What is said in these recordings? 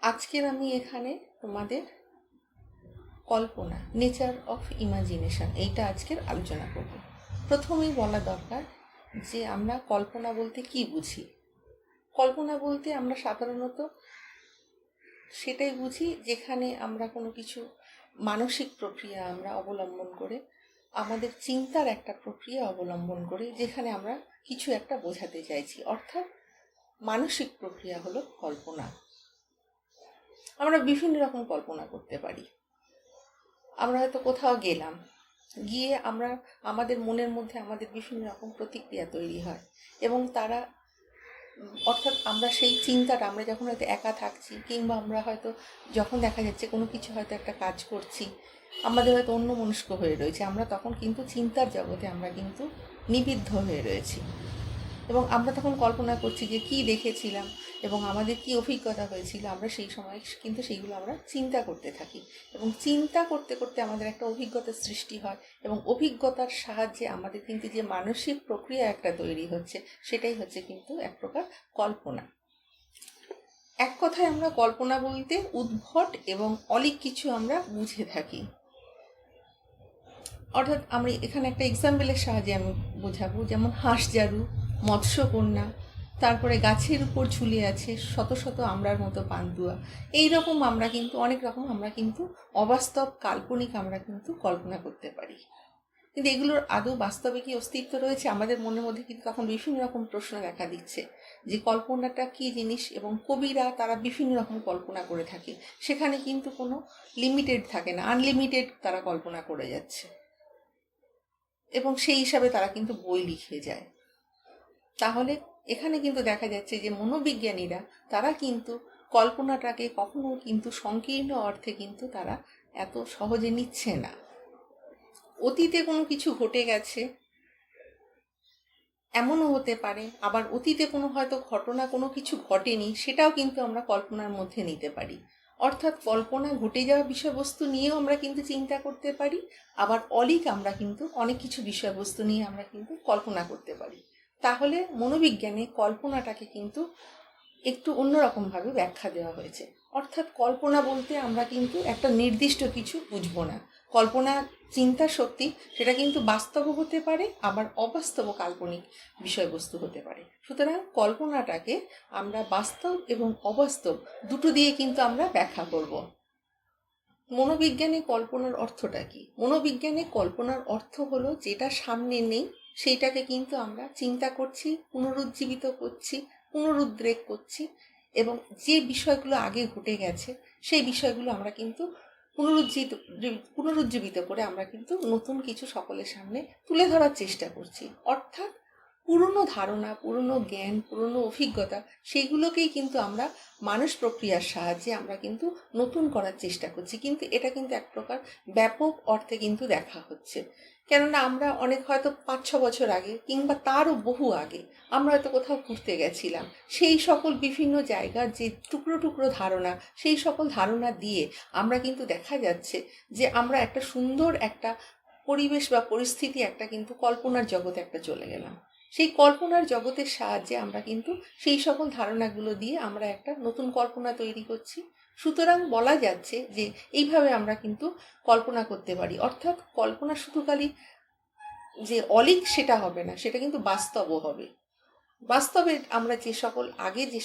আজকের আমি এখানে তোমাদের কল্পনা, নেচার অফ ইমাজিনেশন, এইটা আজকের আলোচনা করব। প্রথমেই বলা দরকার যে আমরা কল্পনা বলতে কি বুঝি। কল্পনা বলতে আমরা সাধারণত সেটাই বুঝি যেখানে আমরা কোনো কিছু মানসিক প্রক্রিয়া আমরা অবলম্বন করে, আমাদের চিন্তার একটা প্রক্রিয়া অবলম্বন করে যেখানে আমরা কিছু একটা বোঝাতে চাইছি, অর্থাৎ মানসিক প্রক্রিয়া হলো কল্পনা। আমরা বিভিন্ন রকম কল্পনা করতে পারি। আমরা হয়তো কোথাও গেলাম, গিয়ে আমরা আমাদের মনের মধ্যে আমাদের বিভিন্ন রকম প্রতিক্রিয়া তৈরি হয় এবং তারা অর্থাৎ আমরা সেই চিন্তাটা আমরা যখন হয়তো একা থাকছি কিংবা আমরা হয়তো যখন দেখা যাচ্ছে কোনো কিছু হয়তো একটা কাজ করছি, আমাদের হয়তো অন্যমনস্ক হয়ে রয়েছে, আমরা তখন কিন্তু চিন্তার জগতে আমরা কিন্তু নিবিদ্ধ হয়ে রয়েছি এবং আমরা তখন কল্পনা করছি যে কী দেখেছিলাম এবং আমাদের কি অভিজ্ঞতা হয়েছিল। আমরা সেই সময় কিন্তু সেইগুলো আমরা চিন্তা করতে থাকি এবং চিন্তা করতে করতে আমাদের একটা অভিজ্ঞতার সৃষ্টি হয় এবং অভিজ্ঞতার সাহায্যে আমাদের কিন্তু যে মানসিক প্রক্রিয়া একটা তৈরি হচ্ছে, সেটাই হচ্ছে কিন্তু এক প্রকার কল্পনা। এক কথায় আমরা কল্পনা বলতে উদ্ভট এবং অলীক কিছু আমরা বুঝে থাকি। অর্থাৎ আমরা এখানে একটা এক্সাম্পলের সাহায্যে আমি বোঝাবো, যেমন হাঁসজারু, মৎস্যকন্যা, তারপরে গাছের উপর ঝুলে আছে শত শত আমরার মতো পান্তুয়া। এইরকম আমরা কিন্তু অনেক রকম আমরা কিন্তু অবাস্তব কাল্পনিক আমরা কিন্তু কল্পনা করতে পারি, কিন্তু এগুলোর আদৌ বাস্তবে কি অস্তিত্ব রয়েছে? আমাদের মনের মধ্যে কিন্তু তখন বিভিন্ন রকম প্রশ্ন দেখা দিচ্ছে যে কল্পনাটা কী জিনিস, এবং কবিরা তারা বিভিন্ন রকম কল্পনা করে থাকে, সেখানে কিন্তু কোনো লিমিটেড থাকে না, আনলিমিটেড তারা কল্পনা করে যাচ্ছে এবং সেই হিসাবে তারা কিন্তু বই লিখে যায়। তাহলে এখানে কিন্তু দেখা যাচ্ছে যে মনোবিজ্ঞানীরা তারা কিন্তু কল্পনাটাকে কখনো কিন্তু সংকীর্ণ অর্থে কিন্তু তারা এত সহজে নিচ্ছে না। অতীতে কোনো কিছু ঘটে গেছে এমনও হতে পারে, আবার অতীতে কোনো হয়তো ঘটনা কোনো কিছু ঘটেনি, সেটাও কিন্তু আমরা কল্পনার মধ্যে নিতে পারি। অর্থাৎ কল্পনা ঘটে যাওয়া বিষয়বস্তু নিয়েও আমরা কিন্তু চিন্তা করতে পারি, আবার অলীক আমরা কিন্তু অনেক কিছু বিষয়বস্তু নিয়ে আমরা কিন্তু কল্পনা করতে পারি। তাহলে মনোবিজ্ঞানে কল্পনাটাকে কিন্তু একটু অন্যরকমভাবে ব্যাখ্যা দেওয়া হয়েছে। অর্থাৎ কল্পনা বলতে আমরা কিন্তু একটা নির্দিষ্ট কিছু বুঝবো না। কল্পনা চিন্তা শক্তি, সেটা কিন্তু বাস্তবও হতে পারে, আবার অবাস্তব কাল্পনিক বিষয়বস্তু হতে পারে। সুতরাং কল্পনাটাকে আমরা বাস্তব এবং অবাস্তব দুটো দিয়ে কিন্তু আমরা ব্যাখ্যা করব। মনোবিজ্ঞানে কল্পনার অর্থটা কি? মনোবিজ্ঞানে কল্পনার অর্থ হলো যেটা সামনে নেই সেইটাকে কিন্তু আমরা চিন্তা করছি, পুনরুজ্জীবিত করছি, পুনরুদ্রেক করছি, এবং যে বিষয়গুলো আগে ঘটে গেছে সেই বিষয়গুলো আমরা কিন্তু পুনরুজ্জীবিত করে আমরা কিন্তু নতুন কিছু সকলের সামনে তুলে ধরার চেষ্টা করছি। অর্থাৎ পুরনো ধারণা, পুরনো জ্ঞান, পুরনো অভিজ্ঞতা, সেইগুলোকেই কিন্তু আমরা মানুষ প্রক্রিয়ার সাহায্যে আমরা কিন্তু নতুন করার চেষ্টা করছি। কিন্তু এটা কিন্তু এক প্রকার ব্যাপক অর্থে কিন্তু দেখা হচ্ছে, কেননা আমরা অনেক হয়তো 5-6 বছর আগে কিংবা তারও বহু আগে আমরা হয়তো কোথাও ঘুরতে গেছিলাম, সেই সকল বিভিন্ন জায়গার যে টুকরো টুকরো ধারণা, সেই সকল ধারণা দিয়ে আমরা কিন্তু দেখা যাচ্ছে যে আমরা একটা সুন্দর একটা পরিবেশ বা পরিস্থিতি একটা কিন্তু কল্পনার জগতে একটা চলে গেলাম। সেই কল্পনার জগতের সাহায্যে আমরা কিন্তু সেই সকল ধারণাগুলো দিয়ে আমরা একটা নতুন কল্পনা তৈরি করছি। সুতরাং বলা যাচ্ছে যে এইভাবে আমরা কিন্তু কল্পনা করতে পারি। অর্থাৎ কল্পনা শুধু খালি যে অলীক সেটা হবে না, সেটা কিন্তু বাস্তবও হবে। বাস্তবে আমরা যে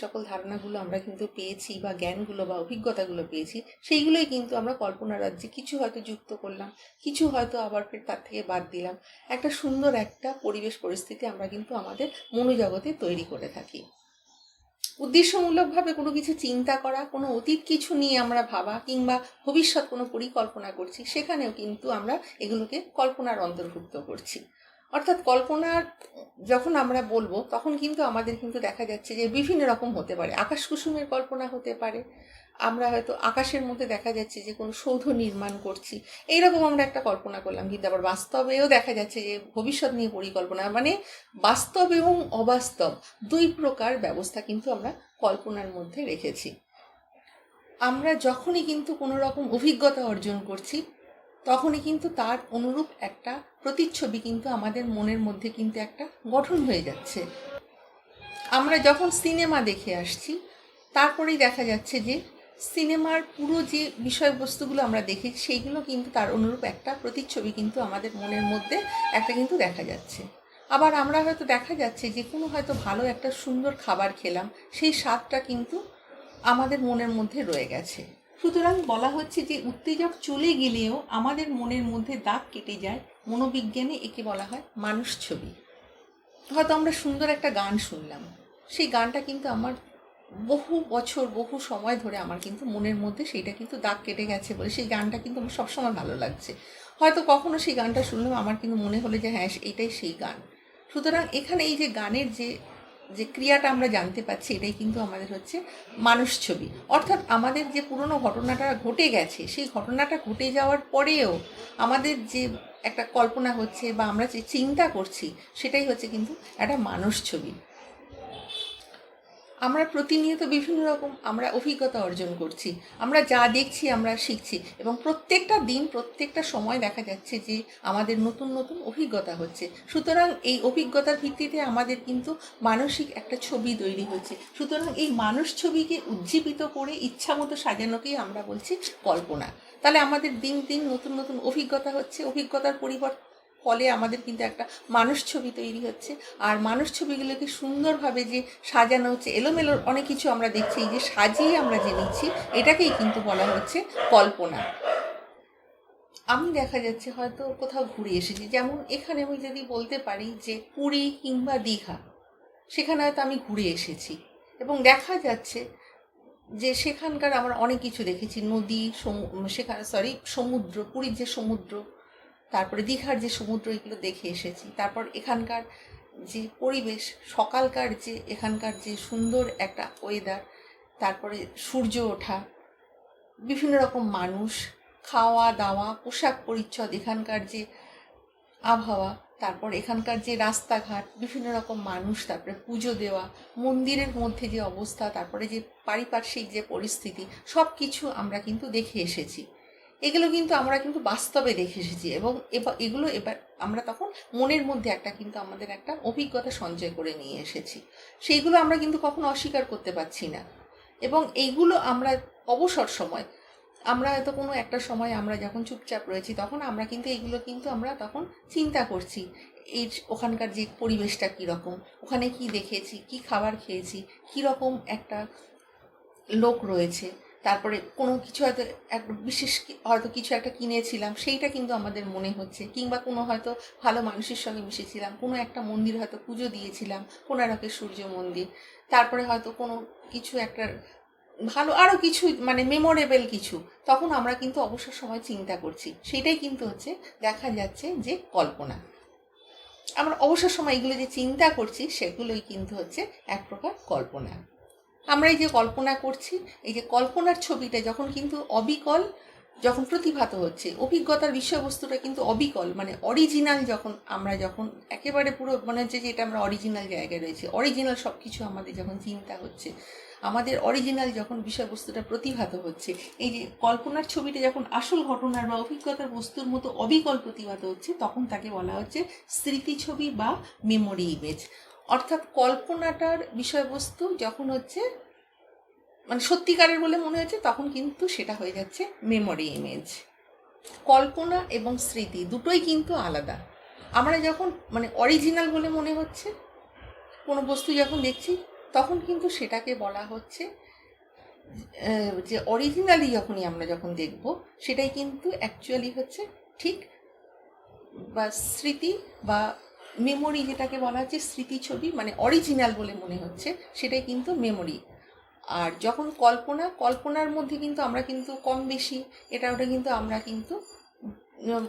সকল ধারণাগুলো আমরা কিন্তু পেয়েছি বা জ্ঞানগুলো বা অভিজ্ঞতাগুলো পেয়েছি, সেইগুলোই কিন্তু আমরা কল্পনা রাজ্যে কিছু হয়তো যুক্ত করলাম, কিছু হয়তো আবার ফের তার থেকে বাদ দিলাম। একটা সুন্দর একটা পরিবেশ পরিস্থিতি আমরা কিন্তু আমাদের মনোজগতে তৈরি করে থাকি। উদ্দেশ্যমূলকভাবে কোনো কিছু চিন্তা করা, কোনো অতীত কিছু নিয়ে আমরা ভাবা, কিংবা ভবিষ্যৎ কোনো পরিকল্পনা করছি, সেখানেও কিন্তু আমরা এগুলোকে কল্পনার অন্তর্ভুক্ত করছি। অর্থাৎ কল্পনার যখন আমরা বলবো তখন কিন্তু আমাদের কিন্তু দেখা যাচ্ছে যে বিভিন্ন রকম হতে পারে। আকাশ কুসুমের কল্পনা হতে পারে, আমরা হয়তো আকাশের মধ্যে দেখা যাচ্ছে যে কোনো সৌধ নির্মাণ করছি, এইরকম আমরা একটা কল্পনা করলাম। কিন্তু আবার বাস্তবেও দেখা যাচ্ছে যে ভবিষ্যৎ নিয়ে পরিকল্পনা, মানে বাস্তব এবং অবাস্তব দুই প্রকার ব্যবস্থা কিন্তু আমরা কল্পনার মধ্যে রেখেছি। আমরা যখনই কিন্তু কোনো রকম অভিজ্ঞতা অর্জন করছি, তখনই কিন্তু তার অনুরূপ একটা প্রতিচ্ছবি কিন্তু আমাদের মনের মধ্যে কিন্তু একটা গঠন হয়ে যাচ্ছে। আমরা যখন সিনেমা দেখে আসছি, তারপরেই দেখা যাচ্ছে যে সিনেমার পুরো যে বিষয়বস্তুগুলো আমরা দেখি সেইগুলো কিন্তু তার অনুরূপ একটা প্রতিচ্ছবি কিন্তু আমাদের মনের মধ্যে একটা কিন্তু দেখা যাচ্ছে। আবার আমরা হয়তো দেখা যাচ্ছে যে কোনো হয়তো ভালো একটা সুন্দর খাবার খেলাম, সেই স্বাদটা কিন্তু আমাদের মনের মধ্যে রয়ে গেছে। সুতরাং বলা হচ্ছে যে উত্তেজক চলে গেলেও আমাদের মনের মধ্যে দাগ কেটে যায়, মনোবিজ্ঞানে একে বলা হয় মানুষ ছবি। হয়তো আমরা সুন্দর একটা গান শুনলাম, সেই গানটা কিন্তু আমার বহু বছর বহু সময় ধরে আমার কিন্তু মনের মধ্যে সেইটা কিন্তু দাগ কেটে গেছে বলে সেই গানটা কিন্তু আমার সবসময় ভালো লাগছে। হয়তো কখনো সেই গানটা শুনলাম, আমার কিন্তু মনে হলো যে হ্যাঁ এইটাই সেই গান। সুতরাং এখানে এই যে গানের যে যে ক্রিয়াটা আমরা জানতে পাচ্ছি, এটাই কিন্তু আমাদের হচ্ছে মানুষ ছবি। অর্থাৎ আমাদের যে পুরনো ঘটনাটা ঘটে গেছে, সেই ঘটনাটা ঘটে যাওয়ার পরেও আমাদের যে একটা কল্পনা হচ্ছে বা আমরা যে চিন্তা করছি, সেটাই হচ্ছে কিন্তু একটা মানুষ ছবি। আমরা প্রতিনিয়ত বিভিন্ন রকম আমরা অভিজ্ঞতা অর্জন করছি, আমরা যা দেখছি আমরা শিখছি, এবং প্রত্যেকটা দিন প্রত্যেকটা সময় দেখা যাচ্ছে যে আমাদের নতুন নতুন অভিজ্ঞতা হচ্ছে। সুতরাং এই অভিজ্ঞতার ভিত্তিতে আমাদের কিন্তু মানসিক একটা ছবি তৈরি হচ্ছে। সুতরাং এই মানুষ ছবিকে উজ্জীবিত করে ইচ্ছামতো সাজানোকেই আমরা বলছি কল্পনা। তাহলে আমাদের দিন দিন নতুন নতুন অভিজ্ঞতা হচ্ছে, অভিজ্ঞতার ফলে আমাদের কিন্তু একটা মানুষ ছবি তৈরি হচ্ছে। আর মানুষ ছবিগুলোকে সুন্দরভাবে যে সাজানো হচ্ছে, এলোমেলো অনেক কিছু আমরা দেখছি, এই যে সাজিয়ে আমরা যে নিচ্ছি, এটাকেই কিন্তু বলা হচ্ছে কল্পনা। আমি দেখা যাচ্ছে হয়তো কোথাও ঘুরে এসেছি, যেমন এখানে আমি যদি বলতে পারি যে পুরী কিংবা দীঘা, সেখানে হয়তো আমি ঘুরে এসেছি এবং দেখা যাচ্ছে যে সেখানকার আমরা অনেক কিছু দেখেছি, নদী, সেখানে সমুদ্র, পুরীর যে সমুদ্র, তারপরে দীঘার যে সমুদ্র, এগুলো দেখে এসেছি। তারপর এখানকার যে পরিবেশ, সকালকার যে এখানকার যে সুন্দর একটা ওয়েদার, তারপরে সূর্য ওঠা, বিভিন্ন রকম মানুষ, খাওয়া দাওয়া, পোশাক পরিচ্ছদ, এখানকার যে আবহাওয়া, তারপর এখানকার যে রাস্তাঘাট, বিভিন্ন রকম মানুষ, তারপরে পুজো দেওয়া, মন্দিরের মধ্যে যে অবস্থা, তারপরে যে পারিপার্শ্বিক যে পরিস্থিতি, সব কিছু আমরা কিন্তু দেখে এসেছি। এগুলো কিন্তু আমরা কিন্তু বাস্তবে দেখে এসেছি, এবং এগুলো এবার আমরা তখন মনের মধ্যে একটা কিন্তু আমাদের একটা অভিজ্ঞতা সঞ্চয় করে নিয়ে এসেছি। সেইগুলো আমরা কিন্তু কখনো অস্বীকার করতে পারছি না। এবং এইগুলো আমরা অবসর সময়, আমরা হয়তো কোনো একটা সময় আমরা যখন চুপচাপ রয়েছি, তখন আমরা কিন্তু এইগুলো কিন্তু আমরা তখন চিন্তা করছি, এই ওখানকার যে পরিবেশটা কীরকম, ওখানে কি দেখেছি, কি খাবার খেয়েছি, কীরকম একটা লোক রয়েছে, তারপরে কোনো কিছু হয়তো একটা বিশেষ হয়তো কিছু একটা কিনেছিলাম, সেইটা কিন্তু আমাদের মনে হচ্ছে, কিংবা কোনো হয়তো ভালো মানুষের সঙ্গে মিশেছিলাম, কোনো একটা মন্দির হয়তো পুজো দিয়েছিলাম, কোণারকের সূর্য মন্দির, তারপরে হয়তো কোনো কিছু একটা ভালো আরও কিছু মানে মেমোরেবল কিছু, তখন আমরা কিন্তু অবসর সময় চিন্তা করছি, সেটাই কিন্তু হচ্ছে দেখা যাচ্ছে যে কল্পনা। আমরা অবসর সময় এগুলো যে চিন্তা করছি, সেগুলোই কিন্তু হচ্ছে এক প্রকার কল্পনা। আমরা এই যে কল্পনা করছি, এই যে কল্পনার ছবিটা যখন কিন্তু অবিকল, যখন প্রতিভাত হচ্ছে, অভিজ্ঞতার বিষয়বস্তুটা কিন্তু অবিকল, মানে অরিজিনাল, যখন একেবারে পুরো মনে হচ্ছে যে এটা আমরা অরিজিনাল জায়গায় রয়েছে, অরিজিনাল সব কিছু আমাদের যখন চিন্তা হচ্ছে, আমাদের অরিজিনাল যখন বিষয়বস্তুটা প্রতিভাত হচ্ছে, এই যে কল্পনার ছবিটা যখন আসল ঘটনার বা অভিজ্ঞতার বস্তুর মতো অবিকল প্রতিভাত হচ্ছে, তখন তাকে বলা হচ্ছে স্মৃতি ছবি বা মেমোরি ইমেজ। অর্থাৎ কল্পনাটার বিষয়বস্তু যখন হচ্ছে মানে সত্যিকারের বলে মনে হচ্ছে, তখন কিন্তু সেটা হয়ে যাচ্ছে মেমোরি ইমেজ। কল্পনা এবং স্মৃতি দুটোই কিন্তু আলাদা। আমরা যখন মানে অরিজিনাল বলে মনে হচ্ছে কোনো বস্তু যখন দেখছি, তখন কিন্তু সেটাকে বলা হচ্ছে যে অরিজিনালি আমরা যখন দেখব, সেটাই কিন্তু অ্যাকচুয়ালি হচ্ছে ঠিক বা স্মৃতি বা মেমোরি, যেটাকে বলা হচ্ছে স্মৃতি ছবি, মানে অরিজিনাল বলে মনে হচ্ছে, সেটাই কিন্তু মেমোরি। আর যখন কল্পনার মধ্যে কিন্তু আমরা কিন্তু কম বেশি এটা ওটা কিন্তু আমরা কিন্তু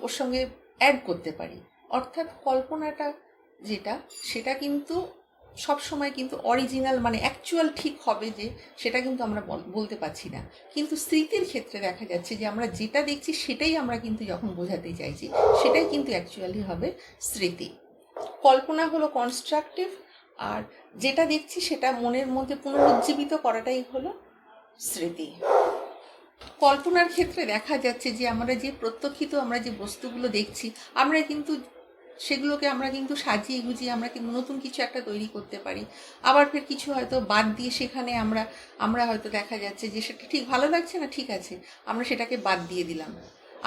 ওর সঙ্গে অ্যাড করতে পারি। অর্থাৎ কল্পনাটা যেটা, সেটা কিন্তু সব সময় কিন্তু অরিজিনাল মানে অ্যাকচুয়াল ঠিক হবে যে, সেটা কিন্তু আমরা বলতে পারছি না। কিন্তু স্মৃতির ক্ষেত্রে দেখা যাচ্ছে যে আমরা যেটা দেখছি সেটাই আমরা কিন্তু যখন বোঝাতে চাইছি, সেটাই কিন্তু অ্যাকচুয়ালি হবে স্মৃতি। কল্পনা হলো কনস্ট্রাকটিভ, আর যেটা দেখছি সেটা মনের মধ্যে পুনরুজ্জীবিত করাটাই হলো স্মৃতি। কল্পনার ক্ষেত্রে দেখা যাচ্ছে যে আমরা যে প্রত্যক্ষিত আমরা যে বস্তুগুলো দেখছি, আমরা কিন্তু সেগুলোকে আমরা কিন্তু সাজিয়ে গুজিয়ে আমরা কিন্তু নতুন কিছু একটা তৈরি করতে পারি। আবার ফের কিছু হয়তো বাদ দিয়ে সেখানে আমরা হয়তো দেখা যাচ্ছে যে সেটা ঠিক ভালো লাগছে না, ঠিক আছে, আমরা সেটাকে বাদ দিয়ে দিলাম।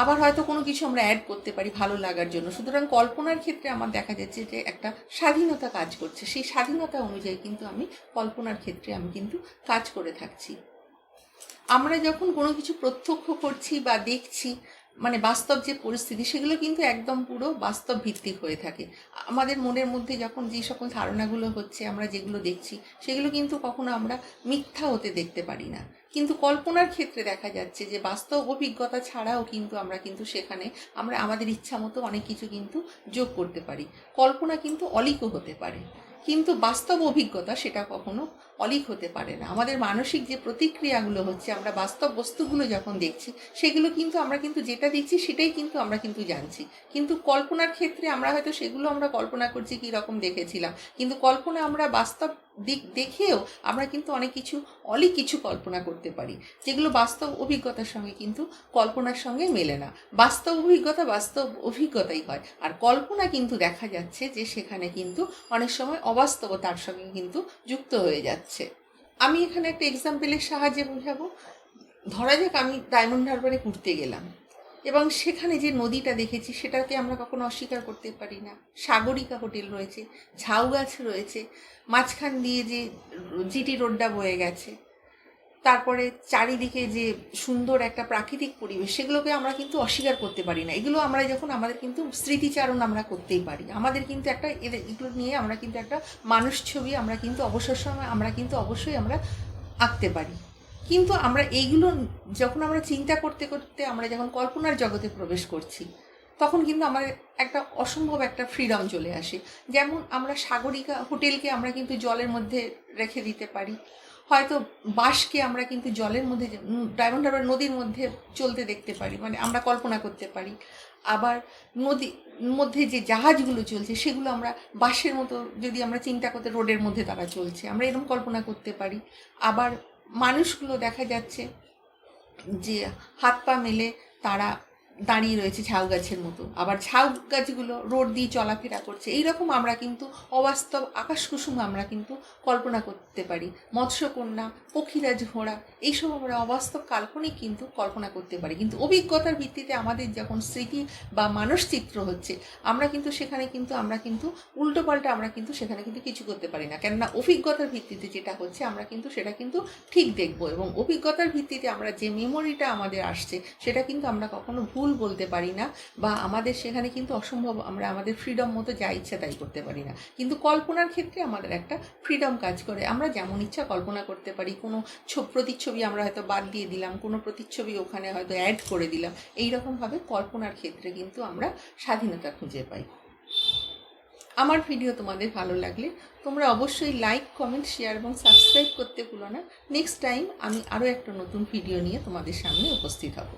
আবার হয়তো কোনো কিছু আমরা অ্যাড করতে পারি ভালো লাগার জন্য। সুতরাং কল্পনার ক্ষেত্রে আমার দেখা যাচ্ছে যে একটা স্বাধীনতা কাজ করছে। সেই স্বাধীনতা অনুযায়ী কিন্তু আমি কল্পনার ক্ষেত্রে আমি কিন্তু কাজ করে থাকছি। আমরা যখন কোনো কিছু প্রত্যক্ষ করছি বা দেখছি, মানে বাস্তব যে পরিস্থিতি, সেগুলো কিন্তু একদম পুরো বাস্তব ভিত্তিক হয়ে থাকে। আমাদের মনের মধ্যে যখন যে সকল ধারণাগুলো হচ্ছে, আমরা যেগুলো দেখছি, সেগুলো কিন্তু কখনো আমরা মিথ্যা হতে দেখতে পারি না। কিন্তু কল্পনার ক্ষেত্রে দেখা যাচ্ছে যে বাস্তব অভিজ্ঞতা ছাড়াও কিন্তু আমরা কিন্তু সেখানে আমরা আমাদের ইচ্ছা মতো অনেক কিছু কিন্তু যোগ করতে পারি। কল্পনা কিন্তু অলিকও হতে পারে, কিন্তু বাস্তব অভিজ্ঞতা সেটা কখনো অলিক হতে পারে না। আমাদের মানসিক যে প্রতিক্রিয়াগুলো হচ্ছে, আমরা বাস্তব বস্তুগুলো যখন দেখছি, সেগুলো কিন্তু আমরা কিন্তু যেটা দেখছি সেটাই কিন্তু আমরা কিন্তু জানছি। কিন্তু কল্পনার ক্ষেত্রে আমরা হয়তো সেগুলো আমরা কল্পনা করছি কী রকম দেখেছিলাম, কিন্তু কল্পনা আমরা বাস্তব দিক দেখেও আমরা কিন্তু অনেক কিছু অলিক কিছু কল্পনা করতে পারি, যেগুলো বাস্তব অভিজ্ঞতার সঙ্গে কিন্তু কল্পনার সঙ্গে মেলে না। বাস্তব অভিজ্ঞতাই হয়, আর কল্পনা কিন্তু দেখা যাচ্ছে যে সেখানে কিন্তু অনেক সময় অবাস্তবতার সঙ্গে কিন্তু যুক্ত হয়ে যাচ্ছে। আমি এখানে একটা এক্সাম্পলের সাহায্যে বোঝাবো। ধরা যাক আমি ডায়মন্ড হারবারে ঘুরতে গেলাম এবং সেখানে যে নদীটা দেখেছি সেটাকে আমরা কখনো অস্বীকার করতে পারি না। সাগরিকা হোটেল রয়েছে, ঝাউ গাছ রয়েছে, মাঝখান দিয়ে যে জিটি রোডটা বয়ে গেছে, তারপরে চারিদিকে যে সুন্দর একটা প্রাকৃতিক পরিবেশ, সেগুলোকে আমরা কিন্তু অস্বীকার করতে পারি না। এগুলো আমরা যখন আমাদের কিন্তু স্মৃতিচারণ আমরা করতেই পারি। আমাদের কিন্তু একটা এগুলো নিয়ে আমরা কিন্তু একটা মানুষ ছবি আমরা কিন্তু অবসর সময় আমরা কিন্তু অবশ্যই আমরা আঁকতে পারি। কিন্তু আমরা এইগুলো যখন আমরা চিন্তা করতে করতে আমরা যখন কল্পনার জগতে প্রবেশ করছি, তখন কিন্তু আমাদের একটা অসম্ভব একটা ফ্রিডম চলে আসে। যেমন আমরা সাগরিকা হোটেলকে আমরা কিন্তু জলের মধ্যে রেখে দিতে পারি, হয়তো বাসকে আমরা কিন্তু জলের মধ্যে ডায়মন্ড হারবার নদীর মধ্যে চলতে দেখতে পারি, মানে আমরা কল্পনা করতে পারি। আবার নদীর মধ্যে যে জাহাজগুলো চলছে সেগুলো আমরা বাসের মতো যদি আমরা চিন্তা করতে, রোডের মধ্যে তারা চলছে, আমরা এরকম কল্পনা করতে পারি। আবার মানুষগুলো দেখা যাচ্ছে যে হাত পা মেলে তারা দাঁড়িয়ে রয়েছে ঝাউ গাছের মতো, আবার ঝাউ গাছগুলো রোড দিয়ে চলাফেরা করছে। এইরকম আমরা কিন্তু অবাস্তব আকাশ কুসুম আমরা কিন্তু কল্পনা করতে পারি। মৎস্যকন্যা, পক্ষীরাজ ঘোড়া, এইসব আমরা অবাস্তব কাল্পনিক কিন্তু কল্পনা করতে পারি। কিন্তু অভিজ্ঞতার ভিত্তিতে আমাদের যখন স্মৃতি বা মানসচিত্র হচ্ছে, আমরা কিন্তু সেখানে কিন্তু আমরা কিন্তু উল্টোপাল্টা আমরা কিন্তু সেখানে কিন্তু কিছু করতে পারি না। কেননা অভিজ্ঞতার ভিত্তিতে যেটা হচ্ছে আমরা কিন্তু সেটা কিন্তু ঠিক দেখব, এবং অভিজ্ঞতার ভিত্তিতে আমরা যে মেমোরিটা আমাদের আসছে সেটা কিন্তু আমরা কখনো ভুল বলতে পারি না, বা আমাদের সেখানে কিন্তু অসম্ভব আমরা আমাদের ফ্রিডম মতো যা ইচ্ছা তাই করতে পারি না। কিন্তু কল্পনার ক্ষেত্রে আমাদের একটা ফ্রিডম কাজ করে, আমরা যেমন ইচ্ছা কল্পনা করতে পারি। কোনো প্রতিচ্ছবি আমরা হয়তো বাদ দিয়ে দিলাম, কোনো প্রতিচ্ছবি ওখানে হয়তো অ্যাড করে দিলাম। এইরকমভাবে কল্পনার ক্ষেত্রে কিন্তু আমরা স্বাধীনতা খুঁজে পাই। আমার ভিডিও তোমাদের ভালো লাগলে তোমরা অবশ্যই লাইক, কমেন্ট, শেয়ার এবং সাবস্ক্রাইব করতে ভুলো না। নেক্সট টাইম আমি আরও একটা নতুন ভিডিও নিয়ে তোমাদের সামনে উপস্থিত হব।